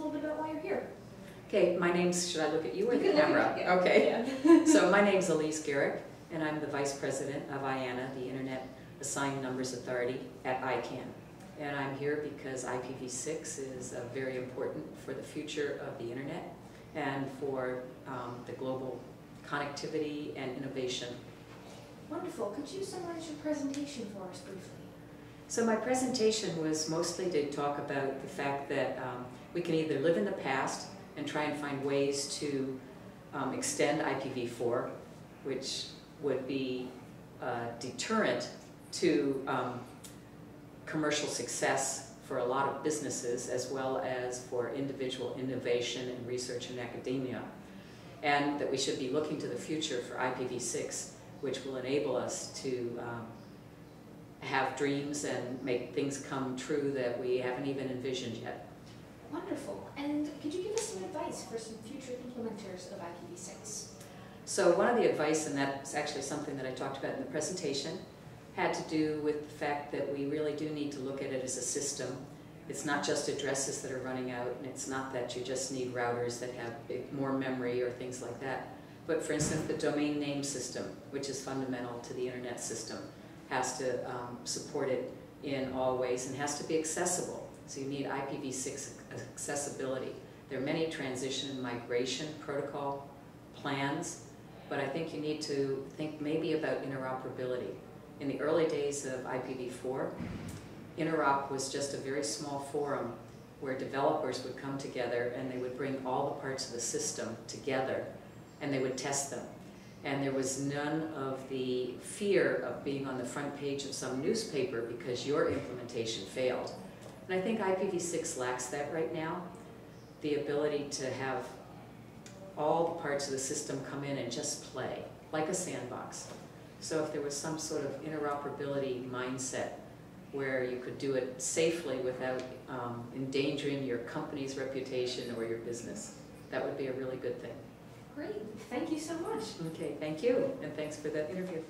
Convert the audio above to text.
little bit about why you're here. Okay, my name's, should I look at you or You the can look camera? at me, yeah. Okay. Yeah. So my name's Elise Gerich, and I'm the Vice President of IANA, the Internet Assigned Numbers Authority at ICANN. And I'm here because IPv6 is very important for the future of the Internet and for the global connectivity and innovation. Wonderful. Could you summarize your presentation for us briefly? So my presentation was mostly to talk about the fact that we can either live in the past and try and find ways to extend IPv4, which would be a deterrent to commercial success for a lot of businesses, as well as for individual innovation and research in academia, and that we should be looking to the future for IPv6, which will enable us to have dreams and make things come true that we haven't even envisioned yet. Wonderful. And could you give us some advice for some future implementers of IPv6? So one of the advice, and that's actually something that I talked about in the presentation, had to do with the fact that we really do need to look at it as a system. It's not just addresses that are running out, and it's not that you just need routers that have more memory or things like that. But for instance, the domain name system, which is fundamental to the internet system, has to support it in all ways and has to be accessible. So you need IPv6 accessibility. There are many transition and migration protocol plans, but I think you need to think maybe about interoperability. In the early days of IPv4, interop was just a very small forum where developers would come together and they would bring all the parts of the system together and they would test them. And there was none of the fear of being on the front page of some newspaper because your implementation failed. And I think IPv6 lacks that right now, the ability to have all the parts of the system come in and just play, like a sandbox. So if there was some sort of interoperability mindset where you could do it safely without endangering your company's reputation or your business, that would be a really good thing. Great. Thank you so much. Okay, thank you, and thanks for that interview.